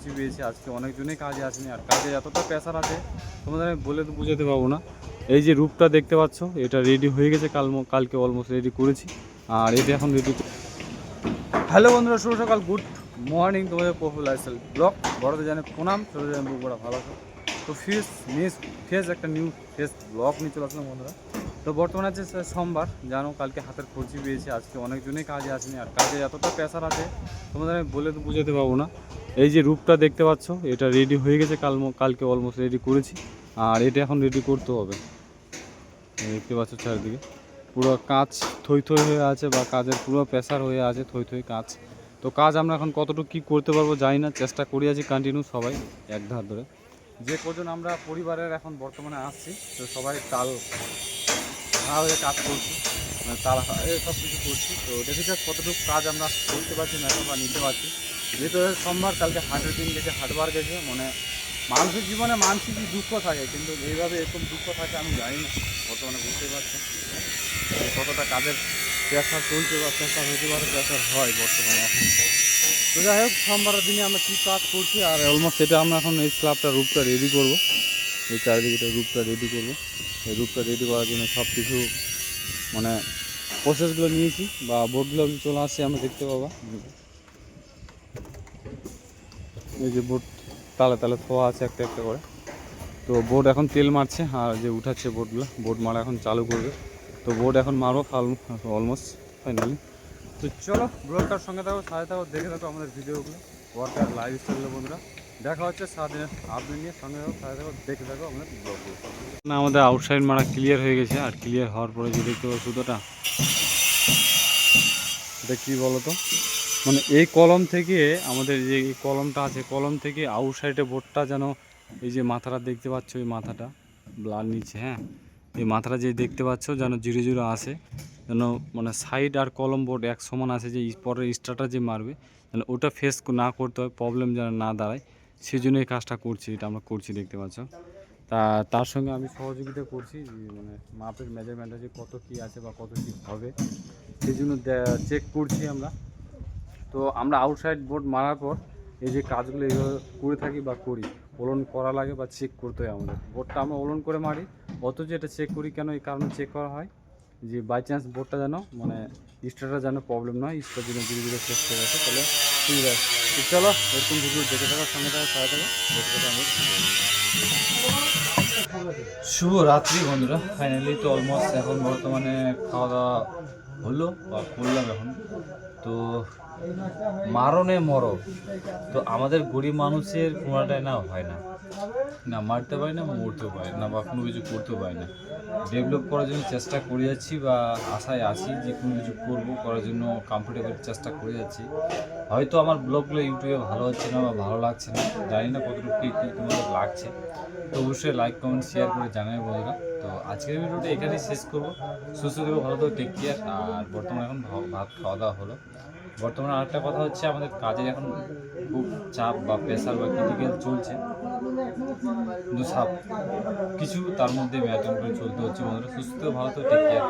খরচি পেয়েছি, আজকে অনেকজনেই কাজে আসেনি। আর কাজে এতটা প্রেশার আছে তোমাদের আমি বলে তো বোঝাতে পারবো না। এই যে রূপটা দেখতে পাচ্ছ, এটা রেডি হয়ে গেছে, কালকে অলমোস্ট রেডি করেছি। আর এটা এখন রেডি। হ্যালো বন্ধুরা, শুভ সকাল, গুড মর্নিং। তোমাদের প্রফুল লাইফস্টাইল ব্লগ, বড়দের জানে প্রণাম, ছোটো জানে বুক বড়া, ভালো আছো তো। ফেস একটা নিউ ফেস ব্লগ নিয়ে চলে আসলাম বন্ধুরা। তো বর্তমানে আছে সোমবার, জানো কালকে হাতের খরচি পেয়েছি, আজকে অনেকজনেই কাজে আসেনি। আর কাজে এতটা প্রেশার আছে তোমাদের আমি বলে তো বোঝাতে পারবো না। এই যে রূপটা দেখতে পাচ্ছ, এটা রেডি হয়ে গেছে, কালকে অলমোস্ট রেডি করেছি। আর এটা এখন রেডি করতে হবে। দেখতে পাচ্ছ চারিদিকে পুরো কাজ থই থই হয়ে আছে, বা কাজের পুরো প্রেশার হয়ে আছে, থই থই কাজ। তো কাজ আমরা এখন কতটুকু কী করতে পারবো জানি না, চেষ্টা করি আছি কন্টিনিউ সবাই এক ধার ধরে। যে কজন আমরা পরিবারের এখন বর্তমানে আসছি, তো সবাই তাল হয়ে কাজ করছি, মানে তাল সব কিছু করছি। তো দেখে যাক কতটুকু কাজ আমরা করতে পারছি না বা নিতে পারছি। যেহেতু সোমবার, কালকে হাটের দিন গেছে, হাটবার গেছে, মানে মানুষের জীবনে মানসিক দুঃখ থাকে, কিন্তু এইভাবে এরকম দুঃখ থাকে আমি জানি না। বর্তমানে বুঝতেই পারছি কতটা কাজের প্রেশার চলছে, বা প্রেশার হতে পারে, প্রেশার হয় বর্তমানে এখন। তো যাই হোক, সোমবারের দিনে আমরা কী কাজ করছি, আর অলমোস্ট এটা আমরা এখন এই ক্লাবটা রূপটা রেডি করব। এই চারিদিকে রূপটা রেডি করব। এই রূপটা রেডি করার জন্য সব কিছু মানে প্রসেসগুলো নিয়েছি, বা বোর্ডগুলো চলে আসছে, আমরা দেখতে পাবা। এই যে বোর্ড তালে তালে থোয়া আছে একটা একটা করে। তো বোর্ড এখন তেল মারছে, আর যে উঠাচ্ছে বোর্ডগুলো, বোর্ড মারা এখন চালু করবে। তো বোর্ড এখন মারো অলমোস্ট ফাইনালি। তো চলো ব্লগটার সঙ্গে থাকো, সাথে থাকো, দেখে থাকো আমাদের ভিডিওগুলো, ওয়ার্কার লাইফস্টাইল বন্ধুরা। দেখা হচ্ছে সারাদিনের আপডেট নিয়ে, সঙ্গে থাকো, সাথে থাকো, দেখে থাকো আমাদের ব্লগগুলো। না, আমাদের আউটসাইড মারা ক্লিয়ার হয়ে গেছে। আর ক্লিয়ার হওয়ার পরে যে দেখতে পাবো সুতোটা, এটা কী বলো তো, মানে এই কলম থেকে আমাদের যে এই কলমটা আছে, কলম থেকে আউটসাইডে বোর্ডটা যেন, এই যে মাথাটা দেখতে পাচ্ছ, এই মাথাটা ব্লার নিচে, হ্যাঁ, এই মাথাটা যে দেখতে পাচ্ছ যেন জিরো জিরো আসে, যেন মানে সাইড আর কলম বোর্ড এক সমান আছে, যে পরের স্টারটা যে মারবে যেন ওটা ফেস না করতে হয়, প্রবলেম যেন না দাঁড়ায়, সেই জন্য এই কাজটা করছি। এটা আমরা করছি, দেখতে পাচ্ছ। তার সঙ্গে আমি সহযোগিতা করছি, মানে মাপের মেজারমেন্টটা যে কত কী আছে বা কত কী হবে, সেই জন্য চেক করছি আমরা। তো আমরা আউটসাইড বোর্ড মারার পর এই যে কাজগুলো এইভাবে করে থাকি বা করি, ওলন করা লাগে বা চেক করতে হয় আমাদের। বোর্ডটা আমরা ওলন করে মারি, অথচ এটা চেক করি কেন, এই কারণে চেক করা হয় যে বাই চান্স বোর্ডটা যেন মানে স্টারটা যেন প্রবলেম নয়, স্টার যেন ধীরে ধীরে শেষ হয়ে গেছে, তাহলে সুবিধা হয়। তো চলো এরকম ভিডিও দেখে থাকার সঙ্গে থাকা, সাথে থাকা, দেখে থাকা আমরা। শুভ রাত্রি বন্ধুরা, ফাইনালি তো অলমোস্ট এখন বর্তমানে খাওয়া দাওয়া হলো বা করলাম এখন। তো মারণে মরো, তো আমাদের গরিব মানুষের কোনোটাই না হয় না, না মারতে পারি না, মরতেও পারি না, বা কোনো কিছু করতেও পারি না। ডেভেলপ করার জন্য চেষ্টা করে যাচ্ছি, বা আশায় আছি যে কোনো কিছু করবো, করার জন্য কমফোর্টেবল চেষ্টা করে যাচ্ছি। হয়তো আমার ব্লগগুলো ইউটিউবে ভালো হচ্ছে না বা ভালো লাগছে না, জানি না কতটুকু কী তোমাদের লাগছে। তো অবশ্যই লাইক কমেন্ট শেয়ার করে জানাবে বন্ধুরা। তো আজকের ভিডিওটা এখানেই শেষ করবো। সুস্থ থেকো, ভালো থেকো, টেক কেয়ার। আর বর্তমানে এখন ভাত খাওয়া দাওয়া হলো। বর্তমানে আরেকটা কথা হচ্ছে, আমাদের কাজে এখন খুব চাপ বা প্রেশার বা ক্রিটিক্যাল চলছে, কিন্তু সব কিছু তার মধ্যে মেনটেন করে চলতে হচ্ছে বন্ধুরা। সুস্থ ভালো তো, টেক কেয়ার।